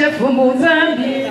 chafu muzambi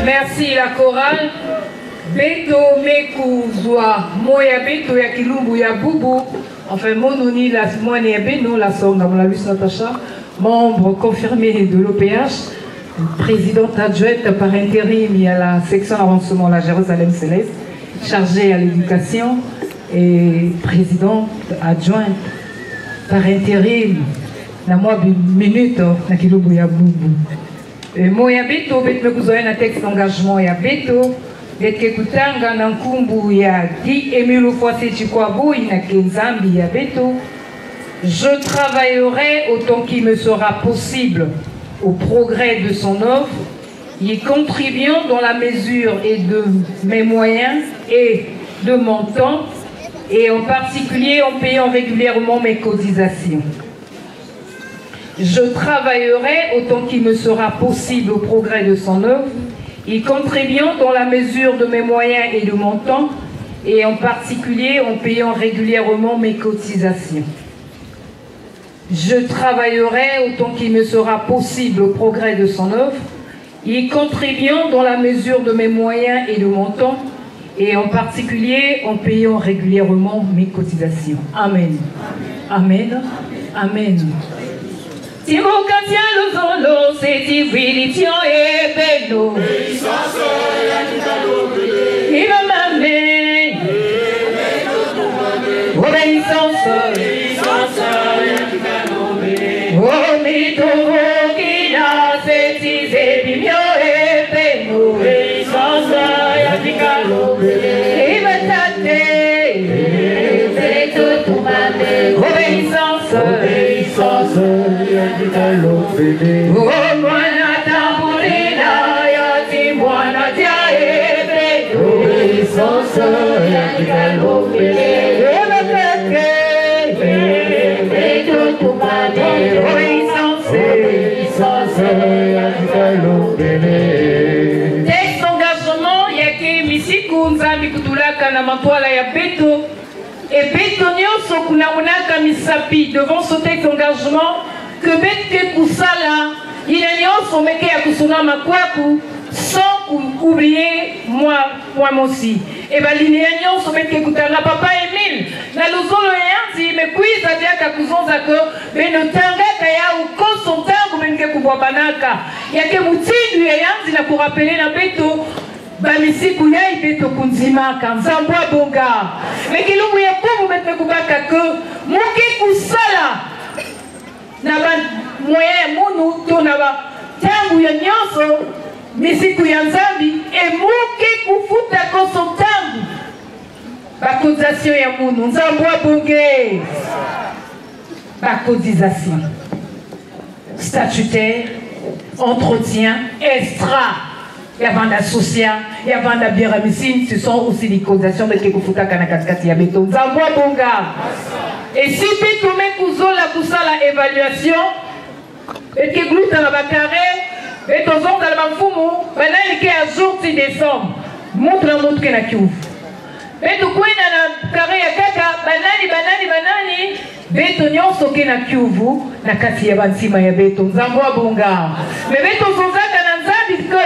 Merci la chorale. Beto mekuzwa moya beto ya kilumbu ya bubu. Enfin, mononi la moine ya beno la songa la Luce Natacha, membre confirmé de l'OPH, présidente adjointe par intérim à la section d'avancement la Jérusalem Céleste, chargée à l'éducation et présidente adjointe par intérim na moi minute na kilumbu ya bubu. Moya beto beto mekuzwa na texte d'engagement ya beto. Kutanga na nkumbu ya di Emile Foissé Chikwabu ina Kenzambi ya Beto. Je travaillerai autant qu'il me sera possible au progrès de son œuvre, y contribuant dans la mesure et de mes moyens et de mon temps, et en particulier en payant régulièrement mes cotisations. Je travaillerai autant qu'il me sera possible au progrès de son œuvre, y contribuant dans la mesure de mes moyens et de mon temps, et en particulier en payant régulièrement mes cotisations. Je travaillerai autant qu'il me sera possible au progrès de son œuvre, y contribuant dans la mesure de mes moyens et de mon temps, et en particulier en payant régulièrement mes cotisations. Amen. Amen. Amen. Si vous cassez le zolo, c'est si vous et bello. Il va m'amener. Obéissance. Oh, mais tout qui a c'est si c'est bimio et bello. Il va t'atter. C'est tout m'amener. Obéissance. Oh, mwana tamburina ya timwana tia ebe. Obéissance ya tigalopele. Ebe tout mane. Obéissance ya tigalopele. Texte engagement yake misiku nzambi kutulaka na matwala ya Beto. Et Beto nyonso kunamunaka misapi devant ce texte engagement que Betke Kusala, il y a nyonso meke ya kusunama kwaku sans oublier moi aussi. Et bien il y a nyonso meke kutanga papa Emile na luzolo yanzi me kuiza diaka kuzonza ko beno tangaka ya ukoso tangu meke kubwabanaka yake mutindu ya yanzi na kurapele na Beto. Bamisiku ya Beto kunzimaka nzambwa bonga mekilungu ya kumu betme kubaka ko muki kusala na ba moya munu to na ba tangu ya nyonso misiku ya nzambi e muki kufuta ko so tangu ba cotisation ya munu nzambwa bonge ba cotisation statutaire entretien extra. Il y a Vanda Social, il y a Vanda Biramissine, ce sont aussi les cotisations de Kekufuta Kanakaskati ya Beto. Zambwa Bonga. Et si Beto Mekuzo la Kusala évaluation, et que Glouta la Bakare, et Tozon dans le Bafumu, maintenant il est à jour 6 décembre. montre la montre na kiuvu beto kwenda na kare ya kaka banani beto nyonso ke na kiuvu na kati ya bantima ya beto nzambo abonga me beto zozaka na nzambi ke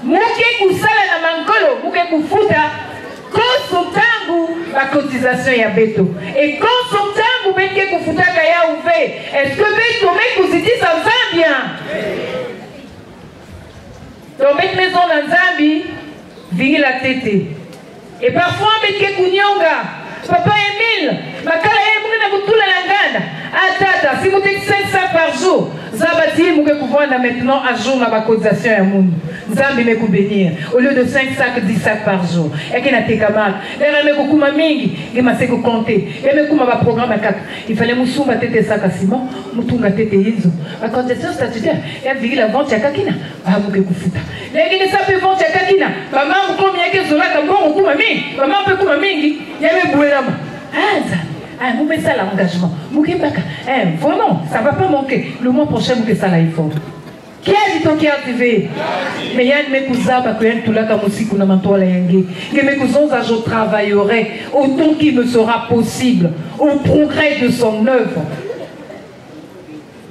muke kusala na mankolo muke kufuta koso tangu la cotisation ya beto et koso tangu beke kufutaka ya uve est-ce que beto mekuzitisa nzambia donc bete maison na nzambi vingi la tete et parfois beke kunyonga papa Emile makala muna butula na nganda atata si mutek 500 par jour zabati muke kuvanda maintenant à jour na cotisation ya mundu nzambi me kubénir au lieu de 5 sacs 10 sacs par jour et na tekama lera me kokuma mingi ngema se ko compter et me kuma ba programme kaka il fallait musumba tete saka ciment mutunga tete hizo la cotisation statutaire ya vigi la vente ya kakina ba muke kufuta lengine sa pe vente ya kakina ba mamu combien que zola ka bon kuma mingi ba mamu pe kuma mingi ya me buelama vous mettez ça l'engagement. Vraiment, ça ne va pas manquer. Le mois prochain, vous mettez ça là, il faut. Qui a dit qui a arrivé? Mais il y a une mekouza, parce qu'il y a une toula comme aussi qu'on a mantoua la yenge. Les mekouzons, je travaillerai autant qu'il me sera possible au progrès de son œuvre.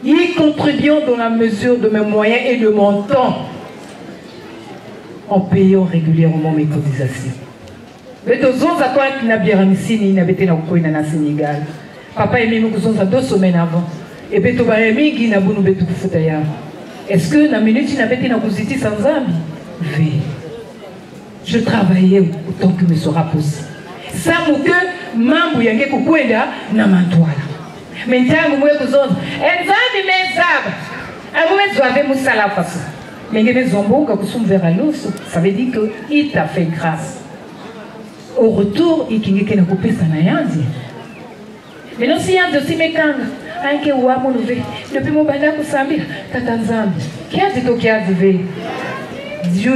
Y contribuant dans la mesure de mes moyens et de mon temps en payant régulièrement mes cotisations. Mais tous à quoi qui n'a bien réussi ni n'a été na Sénégal. Papa et nous nous 2 semaines avant. Et beto ba yemi qui n'a bounu beto kufutaya. Est-ce que na minute n'a été na kuziti sans zambi? Oui. Je travaillais autant que me sera possible. Ça mouke mambu yange kukwenda na mantwala. Maintenant mwe kuzonza. Enzambi mezaba. Amwe zwabe musala faso. Mengene zombonga kusum vers l'os, ça veut dire que il t'a fait grâce. Au retour, il y a coupé sa nayanzi. Mais non, si yanzi aussi mekanga, anke wa monouvé, depuis mon bana kusambir, tatanzambi. Qui a dit qu'il a dit? Dieu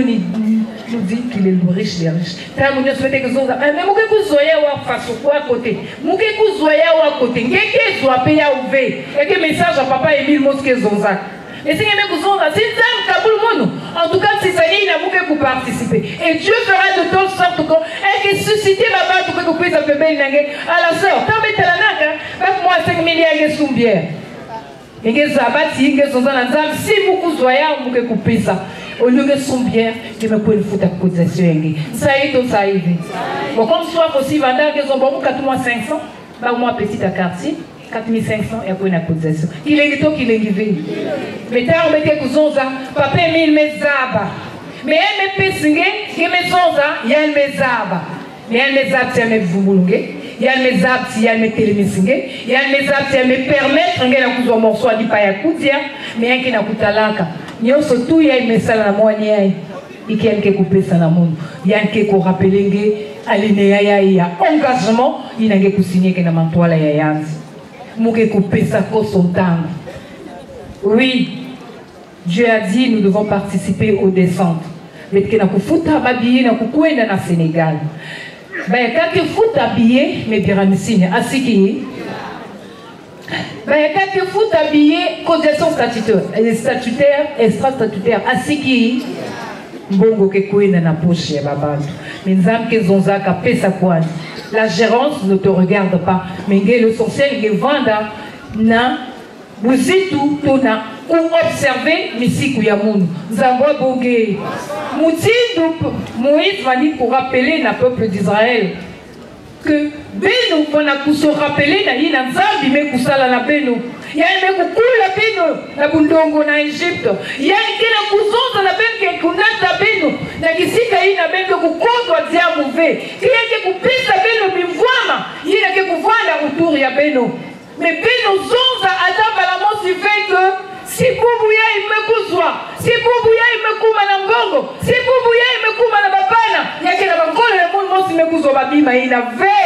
nous dit qu'il est le riche des riches. T'as mon Dieu souhaité que ça. Mais mouké kouzoya wa face ou à côté. Mouké kouzoya wa côté. Ngeke soit payé à ouvrir. Et que message à papa Emile Mosque Zonzak. Et si en tout cas, si ça y est, il n'a pas pu participer. Et Dieu fera de telle sorte que susciter ma base pour que vous puissiez faire belle à la sœur. Tant que tu as moi 5 milliards de soumbières. Et que ça va, si vous voyez, vous pouvez couper ça. Au lieu de soumbières, je me peux foutre à cotisation. Ça y est, tout ça y est. Bon, comme soit possible, ils ont beaucoup 4 mois 500, bah, moi, petit à quartier. 4500 et après une cotisation. Il est tout qu'il est givé. Mais t'as remarqué que Zonza, papa Emile mezaba. Mais elle me pessingue, il me Zonza, il y a un mezaba. Mais elle me zab, il me vumbulungue. Il y a un mezab, il y a un télémissingue. Il y a un mezab, il me permettre de faire un morceau de paille à coudia. Mais il y a un kutalaka. Il y a surtout un message à la moitié. Il y a un qui coupé ça dans le monde. Il y a un qui a rappelé alinéa, il y a engagement. Il y a un qui a signé que dans le mantoile, il y a un. Oui, Dieu a dit nous devons participer aux descentes. Mais que nous foutons habillé dans le Sénégal. Ben quand tu foutes habillé, mais bien ici, à ce qui est. Ben quand tu foutes habillé, cotisation statutaire, extra-statutaire, à ce qui est. Bongo que koué na poche ya babantu. Minzam ke zonza ka pesa kwani. La gérance ne te regarde pas. Mais l'essentiel est vendre na buzitu tona ou observer misiku ya munu. Zambwa boge. Moutindu Moïse va dire pour rappeler le peuple d'Israël que beno pour se rappeler na yina nzambi me kusala na beno. Ya me kukula beno na bundongo na Egypte. Ya kila kuzonza na beno kunata beno na kisika yina beno kukondwa dia mouve. Kia ke kupisa beno bimvwama yina ke kuvanda autour ya beno. Mais beno zonza atamba la mosi fait que si bubuya imekuzwa, si bubuya imekuma na mbongo, si bubuya imekuma na babana, yake na bangolo ya mungu mosi imekuzwa babima ina ve.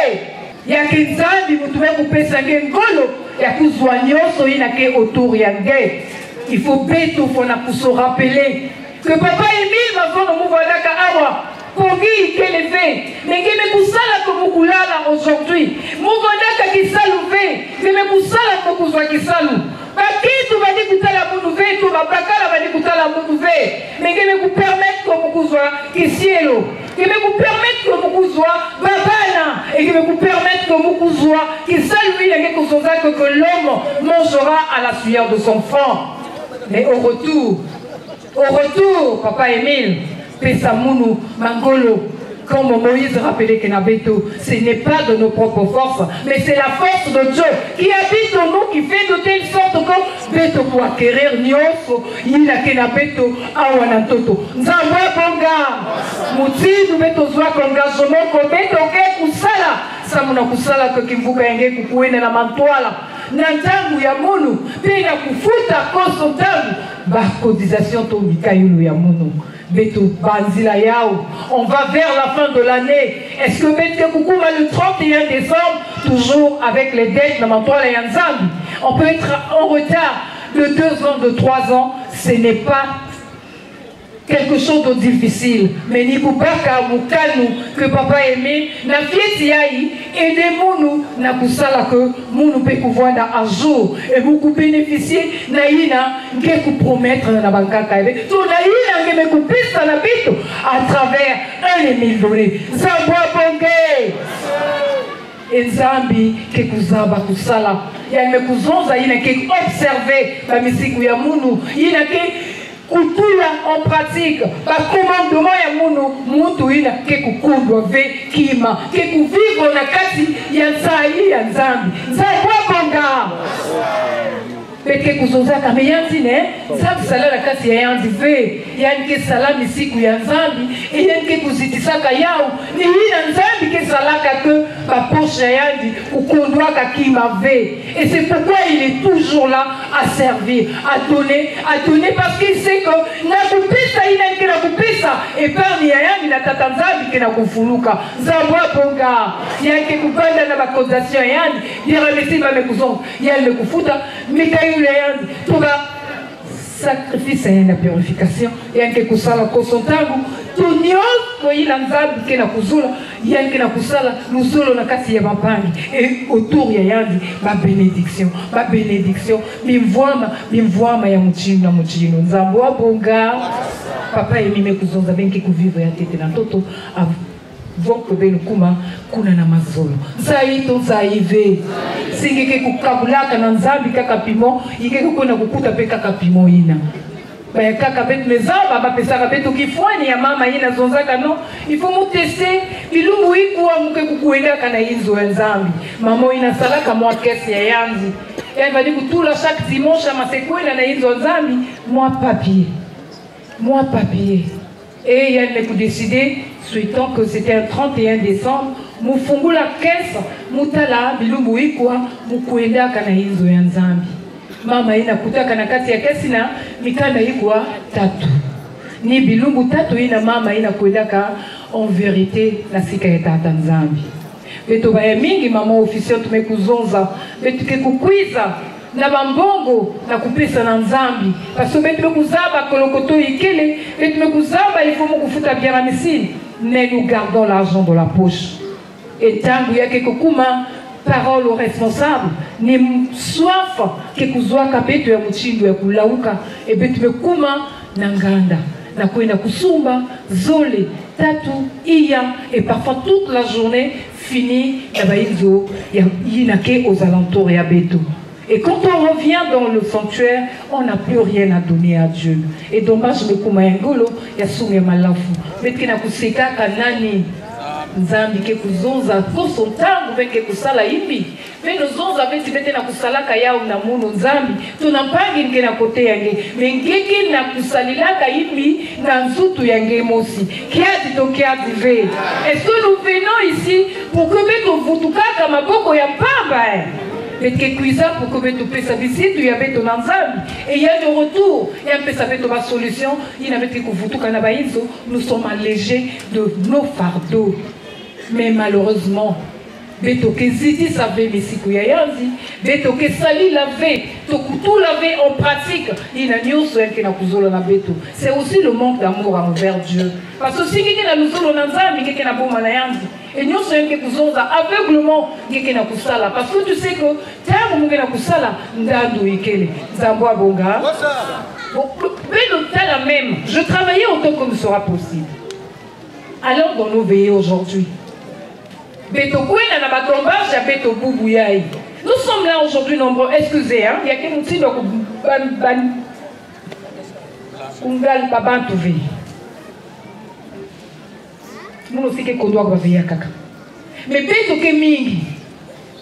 Yake nzambi mutume kupesa ngengolo ya kuzwa nyoso ina ke autour ya nge. Il faut beto fona se rappeler que papa Emile va faire le mouvement awa. Pour qui qu'elle est fait, mais qui me kusala comme mukulala aujourd'hui. Mouvement qui saluve, mais me kusala comme kuzwa qui salou. Bakitu badi kutala munuve, tu bakala badi kutala munuve, mais qui me permettre comme kuzwa qui cielo. qui me vous permettre que vous soit babana et qui me vous permettre que vous soit qu'il salue que l'homme mangera à la sueur de son front. Mais au retour, Papa Émile, Pesamounou, Mangolo, comme Moïse rappelait que ce n'est pas de nos propres forces, mais c'est la force de Dieu qui habite en nous, qui fait de telle sorte que Beto pour acquérir Nyoso, il a Kenabeto, Awanantoto. Nzamba Bonga, Moutidu Beto Zwa Kongazomon, Beto Kusala, Samuna Kusala, Kimbuka Yenge Kukuene na Mantoala, Nantangu ya Munu, Pena Kufuta, Kosotangu, Barcodisation Tomika Yulu ya Munu. Beto Banzila Yao, on va vers la fin de l'année. Est-ce que Beto Koukouma le 31 décembre, toujours avec les dettes de Mantoala et Yanzambi, on peut être en retard de 2 ans, de 3 ans, ce n'est pas quelque chose de difficile. Mais Nikubaka Mukanu, que Papa aimé, na fieti yai, aidez-nous, na kusala que nous peut pouvoir un jour et beaucoup bénéficier, na ina, que promettre na bankaka. Tout na ina, que me couper ça na bito, à travers 1 000 $. Zambwa Bongé! Enzambi, que kuzaba kusala. Ya me kuzonza ina, que observer, la musique ya munu, ina que Kutula en pratique, par commandement ya mutu ina ke kukundwa ve kima, ke kuvivre na kati ya nzai ya nzambi. Nzakwa bonga. Peke kuzozaka me yanzi ne, nzambi sala na kati ya yanzi ve, yani ke sala misiku ya nzambi, e yani ke kuzitisaka yao, ni ina nzambi ke salaka que pa poche ya yanzi, kukundwa ka kima ve. Et c'est pourquoi il est toujours là à servir, à donner parce qu'il sait que nakupisa ina nke nakupisa épargne ya yangi na tata nzambi ke nakufuluka. Zambwa bonga, yake kupanda na bakozation yangi, yara mesiba mekuzonga, yale mekufuta, mekayu ya yangi, tuba sacrifice et la purification yanke kusala kosontangu tunyo ko ila nzambi ke na kuzula yanke na kusala luzolo na kati ya mapangi et autour ya yangi ba bénédiction bimvwama ya mchino na mchino nzambo bonga papa yemime kuzonza benki kuvivre ya tete na toto Voko benu kuma kuna na mazolo zaito zaive singeke kukabulaka na nzambi kaka pimo ikeke kuna kukuta pe kaka pimo ina ba kaka betu mezaba ba pesaka betu kifwani ya mama ina zonzaka no il faut mu tester bilungu ikuwa muke kukuenda kana hizo ya nzambi mama ina salaka mwa kesi ya yanzi yani badi kutula chaque dimanche ama sekwela na hizo nzambi mwa papier et elle a décidé, souhaitant que c'était un 31 décembre, Mufungu la caisse, Mutala, Bilumbu Ikwa, Mukuenda Kanahizo Yanzambi. Mama ina kuta kanakati ya kesi na mikanda ikwa tatu. Ni Bilumbu tatu ina mama ina kuenda ka en vérité la sika ya tata Nzambi. Beto baya mingi mama officiel tumekuzonza, beto kekukwiza na bambongo na kupesa na nzambi parce que betu kuzaba kolokoto ikele betu kuzaba il faut kufuta bien la misine mais nous gardons l'argent dans la poche et tangu yake kokuma parole aux responsables ni soif ke kuzwa kapeto ya mchindo ya kulauka et betu kuma na nganda na kwenda kusumba zole tatu iya et parfois toute la journée fini na baizo ya inake aux alentours ya beto. Et quand on revient dans le sanctuaire, on n'a plus rien à donner à Dieu. Et dommage, me kuma ngolo ya sunge malafu. Betkina kuseka kanani nzambi ke kuzonza kosontangu veke kusala imbi. Mais nous zonza beti bete na kusala kayao na munu nzambi. Tunampangi nke na kote yange. Mengeki na kusalilaka imbi na nzutu yange mosi. Kiadi to kiadi ve. Est-ce que nous venons ici pour que beko vutukaka maboko ya pamba Betke kuiza pour que tu pesa visite, il y avait ton ensemble. Et il y a de retour. Il y a un peu ça fait ma solution. Il y avait que nous sommes allégés de nos fardeaux. Mais malheureusement, Beto que Zidi savait mais si kuya yanzi, Beto que Sali l'avait, tout l'avait en pratique. Il a nié sur qui n'a kuzola na Beto. C'est aussi le manque d'amour envers Dieu. Parce que si quelqu'un a nous solo nanzami, quelqu'un a bon malayanzi. Et nous sommes aveuglement parce que tu sais que tant que nous kusala ndando ikele zambwa bonga mais le temps même je travaillais autant comme sera possible Allons dans nos veillées aujourd'hui. Beto Kouena na batombage ya Beto Boubouyaï. Nous sommes là aujourd'hui nombreux. Excusez, hein? Il y a quelqu'un qui donc Kungal Babantouvé. Nous aussi que qu'on doit veiller à Kaka. Mais Beto Kemingi,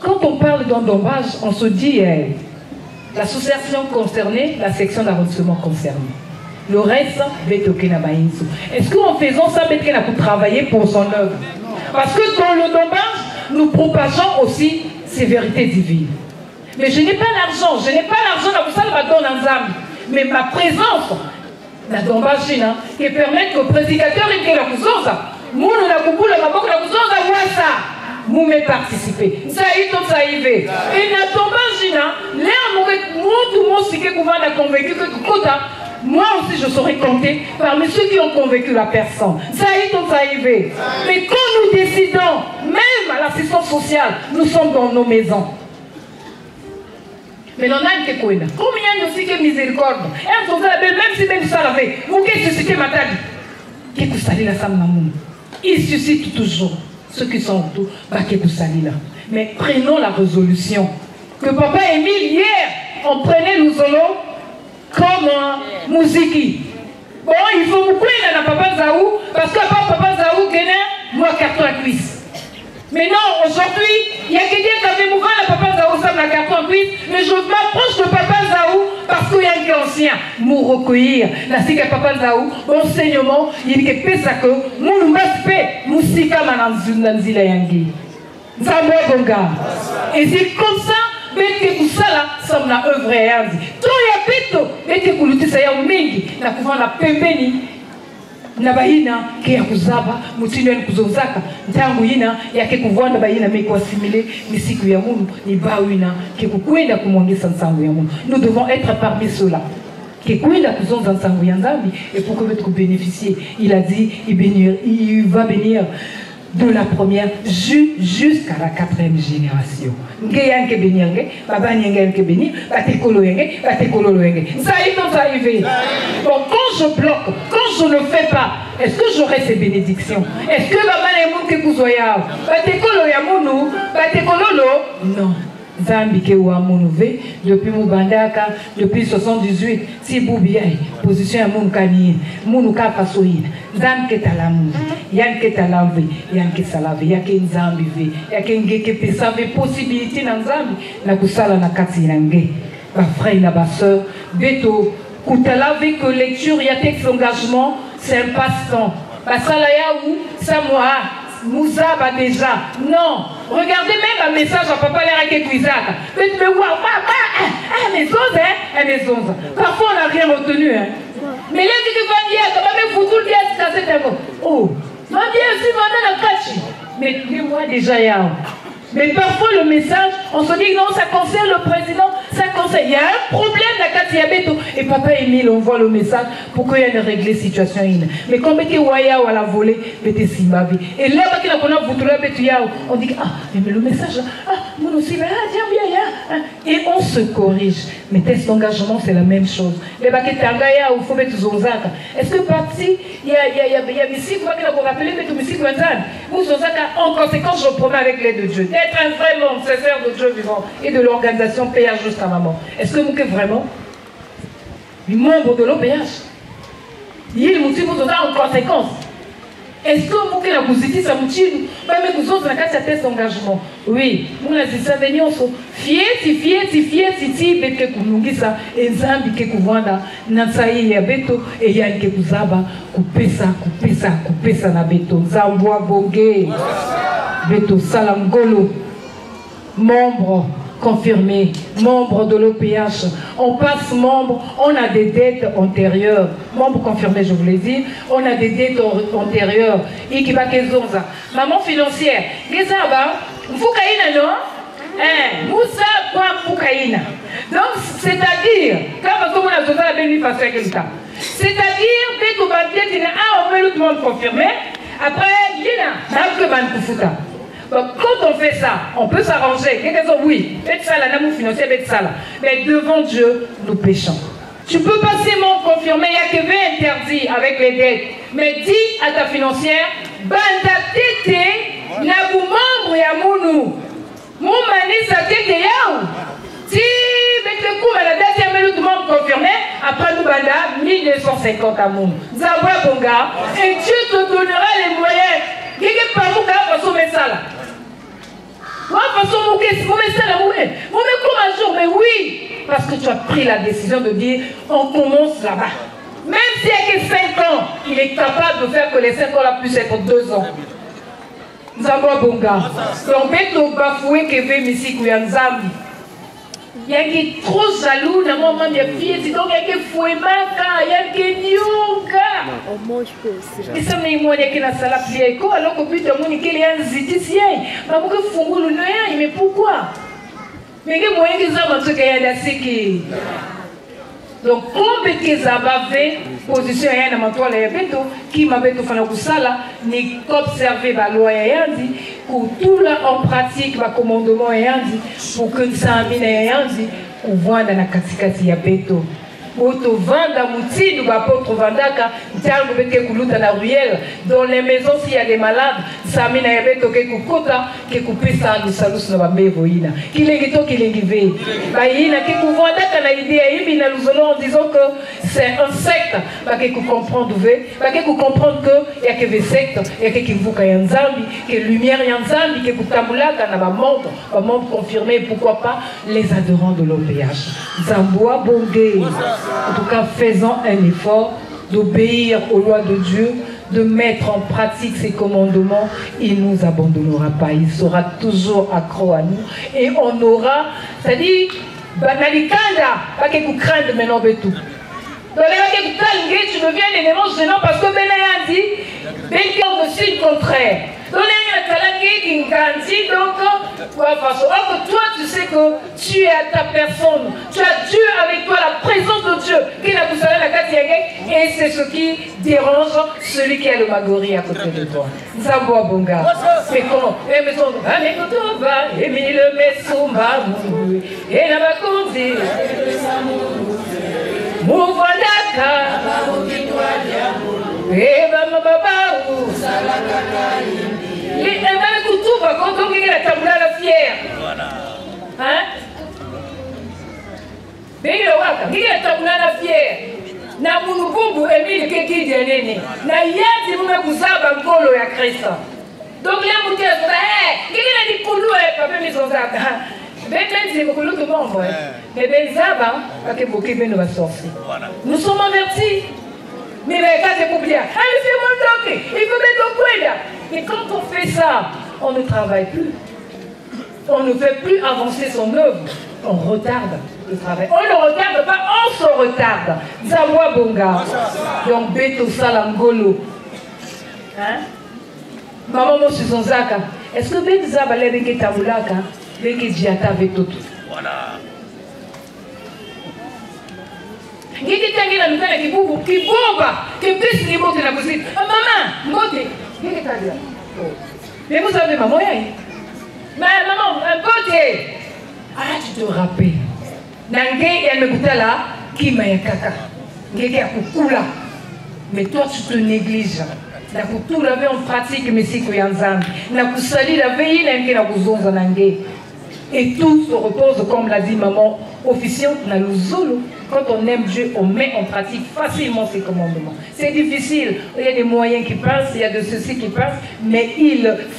quand on parle d'endommage, on se dit l'association concernée, la section d'arrondissement concernée. Le reste, Beto Kenabaïnso. Est-ce qu'en faisant ça, Beto Kena pour travailler pour son œuvre? Parce que dans l'endommage, nous propageons aussi ces vérités divines. Mais je n'ai pas l'argent, dans ça, je donne en Zambie. Mais ma présence, la dommage, qui permet que le prédicateur ait la cousosa, nous la coupoule, la coupoule, la cousosa, moi ça. Nous me participer. Ça y est, ça y est. Et la dommage, l'air, tout le monde qui est convaincu que moi aussi je serai compté parmi ceux qui ont convaincu la personne. Ça y est, ça y est. Mais quand nous décidons, même à l'assistance sociale, nous sommes dans nos maisons. Mais non, combien de filles qui miséricorde? Même si même ça l'avait, vous qui suscitez ma table, qui vous salez la salle mamoun. Il suscite toujours ceux qui sont autour, qui vous salez là. Mais prenons la résolution que papa Émile hier, on prenait nous allons comme musique. Bon, il faut beaucoup aller à Papa Zaou, parce que Papa Zaou gagne moi carton à cuisse. Mais non, aujourd'hui, il y a quelqu'un qui avait mouvement à Papa Zaou, ça la carton à cuisse, mais je m'approche de Papa Zaou parce qu'il y a un ancien. Nous recueillir, la sika Papa Zaou, enseignement, il y a que ça que nous nous respect, nous sika mananzila yangi. Zambo Bonga. Et c'est comme ça. Bete kusala sommes la œuvre et andi. To ya beto bete kulutisa ya mingi na kuvana pembeni na baina ke ya kuzaba mutino ni kuzozaka ntangu yina yake kuvanda baina meko assimilé misiku ya mungu ni bawina ke kukwenda kumwongeza nsangu ya mungu. Nous devons être parmi ceux-là. Que kwenda kuzonza nsangu ya nzambi et pour que betu bénéficier. Il a dit il va bénir de la première jusqu'à la 4e génération. Baba bon, quand je bloque, quand je ne fais pas, est-ce que j'aurai ces bénédictions? Est-ce que non. Zambi ke wa mounouvé depuis Moubandaka, depuis 78, si Boubiaï, position à Moukani, Mounouka Fasoïd, Zam ke talamou, Yann ke talamvé, Yann ke salavé, Yaké Nzambi vé, Yaké Ngeke Pesave, possibilité dans Zambi, na Kusala na Katinange, ma frère, ma soeur, Beto, Koutala avec lecture, y a texte engagement, c'est un passe-temps. Basalaya ou Samoa. Moussa va déjà. Non. Regardez même un message à papa Lerake Kouizaka. Mais mes os, hein? Mes os. Parfois on n'a rien retenu, hein. Mais là, tu vas dire, quand même, vous tout le dire, c'est un mot. Oh, ma bien aussi, madame la cache. Mais moi déjà, y'a. Mais parfois le message, on se dit non, ça concerne le président, ça concerne. Il y a un problème la Katiabeto. Et papa Émile, on voit le message pour qu'il y ait une réglée situation. Mais quand on Waya ou à la volée, Simbavi. Et là, on dit ah, mais le message, ah, mon aussi, et on se corrige. Mais test d'engagement, c'est la même chose. Les Baketangaya ou Fobet Zonzaka. Est-ce que parti, il y a Missik, moi qui l'a rappelé, mais tout Missik Wanzan. Vous, Zonzaka, en conséquence, je promets avec l'aide de Dieu. D'être un vrai monde, cesseur de Dieu vivant et de l'organisation PH jusqu'à maman. Est-ce que vous êtes vraiment membre de l'OPH? Il y a en conséquence. Est-ce que vous êtes vous dites ça vous même vous autres dans test d'engagement? Oui, nous avons dit ça venons fier bete kunungisa ezambi ke kuvanda na sahi ya beto et yanke kuzaba kupesa na beto zambwa bonge beto salangolo membre confirmé, membre de l'OPH. On passe membre, on a des dettes antérieures. Membre confirmé, je vous l'ai dit, on a des dettes antérieures. Maman financière, Mfoukaïna, non? Moussa, Mfoukaïna. Donc, c'est-à-dire, quand on a besoin de bénéficier, c'est-à-dire, on met le monde confirmé, après, il y a donc, quand on fait ça, on peut s'arranger. Oui, faites ça, la namour financière, faites ça là. Mais devant Dieu, nous péchons. Tu peux passer mon confirmé, il n'y a que 20 interdits avec les dettes. Mais dis à ta financière banda tete na bumambo ya munu mumanisa tete yao si bete kuma la date ya melu tout le monde confirmé après nous banda 1250 à munu Zambwa Bonga et Dieu te donnera les moyens quelque part vous ka façon mesala moi façon mon mesala mon comme un jour mais oui parce que tu as pris la décision de dire on commence là-bas. Même s'il n'y a que 5 ans, il est capable de faire que les 5 ans là puissent être 2 ans. Zambwa Bonga. Donc, Beto Bafoué Keve Missy Kouyanzambi. Il y a qui est trop jaloux dans mon moment de fille. Donc, il y a qui Fouemaka, il y a qui Nyonga. Et ça m'a dit, moi, il y a qui n'a pas la plié. Alors que puis, tout le monde qui est un zitisien. Mais pourquoi il y mais pourquoi? Mais il y a moyen que ça m'a dit qu'il y a des qui. Donc, comme Zaba fait position à un emploi qui m'avait tout fait ni observer la loi et pour tout là en pratique le commandement et pour que ça amène et pour voir dans la katikati ya beto. Auto vanda moutine ou apôtre vandaka tiango bete kuluta na ruelle dans les maisons s'il y a des malades ça mina ya beto ke kukota ke kupesa lu salus na bambevo ina kilengi to kilengi ve ba ina ke kuvandaka na idée yibi na luzolo en disant que c'est un secte ba ke comprendre ve ba ke comprendre que ya ke ve secte ya ke kivuka ya nzambi que lumière ya nzambi ke kutambulaka na ba membre confirmé pourquoi pas les adhérents de l'OPH Zambwa Bonge. En tout cas, faisons un effort d'obéir aux lois de Dieu, de mettre en pratique ses commandements. Il ne nous abandonnera pas. Il sera toujours accro à nous. Et on aura, c'est-à-dire, Banalikanda, pas que vous craignez maintenant de tout. Donc, tu deviens l'élément gênant parce que Benaya dit, Benaya aussi le contraire. Donc, toi, tu sais que tu es à ta personne. Tu as Dieu avec toi, la présence de Dieu. Et c'est ce qui dérange celui qui a le magori à côté de toi. Zambwa Bonga. C'est comment? Quand on regarde la tabla la fière, hein? Mais le waka, qui est la tabla la fière? Na munubumbu Emile keki dienene. Na yati mume kuzaba ngolo ya Kristo. Donc là mutia ça, qui est dit kulu et papa maison zaba. Ben c'est beaucoup de monde. Mais ben zaba, pas que beaucoup de nous va sortir. Nous sommes avertis. Mais quand c'est pour bien, ah, il fait mon doc, il faut mettre au coin là. Mais quand on fait ça, on ne travaille plus. On ne fait plus avancer son œuvre. On retarde le travail. On ne retarde pas, on se retarde. Zambwa Bonga. Donc, Beto Salangolo. Hein? Maman, moi, je suis son zaka. Est-ce que Beto Zabale Beke Tabulaka, Beke Diata Vetoto? Voilà. Ngiki tangira nukana kibubu, kibomba, kipisi kibote na kusiti. Maman, ngote. Ngiki tangira. Mais vous savez, maman, mais maman, un côté. Ah, tu te rappelles. Nangé, elle me goûta là, qui m'a kaka. Ngeke akukula. Mais toi, tu te négliges. Na kutula ve en pratique mesiko yanzambi. Na kusali la veille nangé na kuzonza nangé. Et tout se repose, comme l'a dit maman, officiante na luzolo. Quand on aime Dieu, on met en pratique facilement ses commandements. C'est difficile. Il y a des moyens qui passent, il y a de ceci qui passe, mais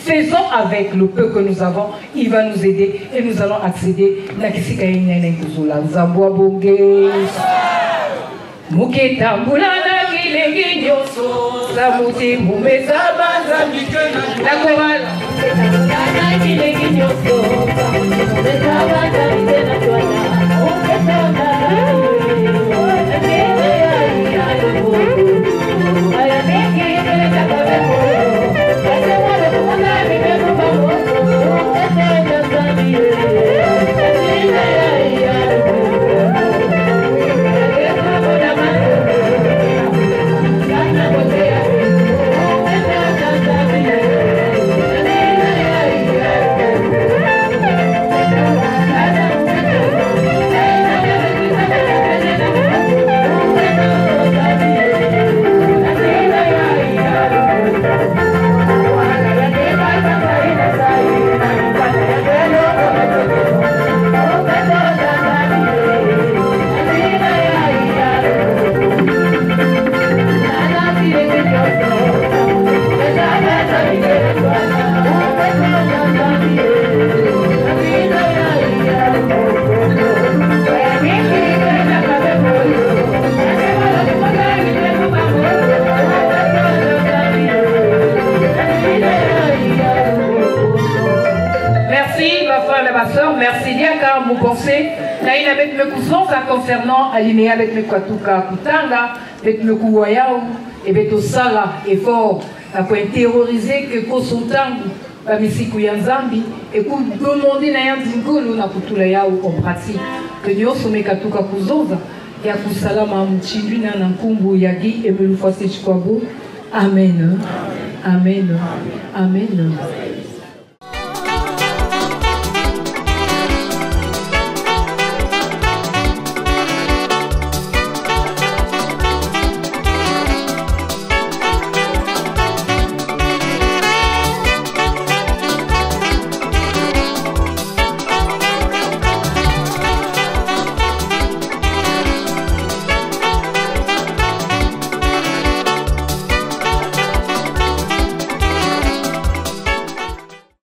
faisons avec le peu que nous avons, il va nous aider et nous allons accéder. Zambwa Bonge. Muketa Moulana Kilengi Nyoso, Samuti Mumeza Banzambi, la chorale. Muketa Kilengi Nyoso, Samuti Mumeza Banzambi, la chorale. Merci, ma frère et ma soeur. Merci, Diaka, mon conseil. Naïna avec mes cousins, concernant alinéa avec mes Kwatuka Kutanga, avec mes Kouwayao, et avec au Sala, effort, pour terroriser que Kosotangu, Bamisiku Yanzambi, et pour demander à Yanzingolo, na Kutulayao en pratique, que Dieu somme Katuka Kuzoza, et à Kusalama Mchinduna, Nankumbu, Yagi, et Melufase Chikwabo. Amen. Amen. Amen.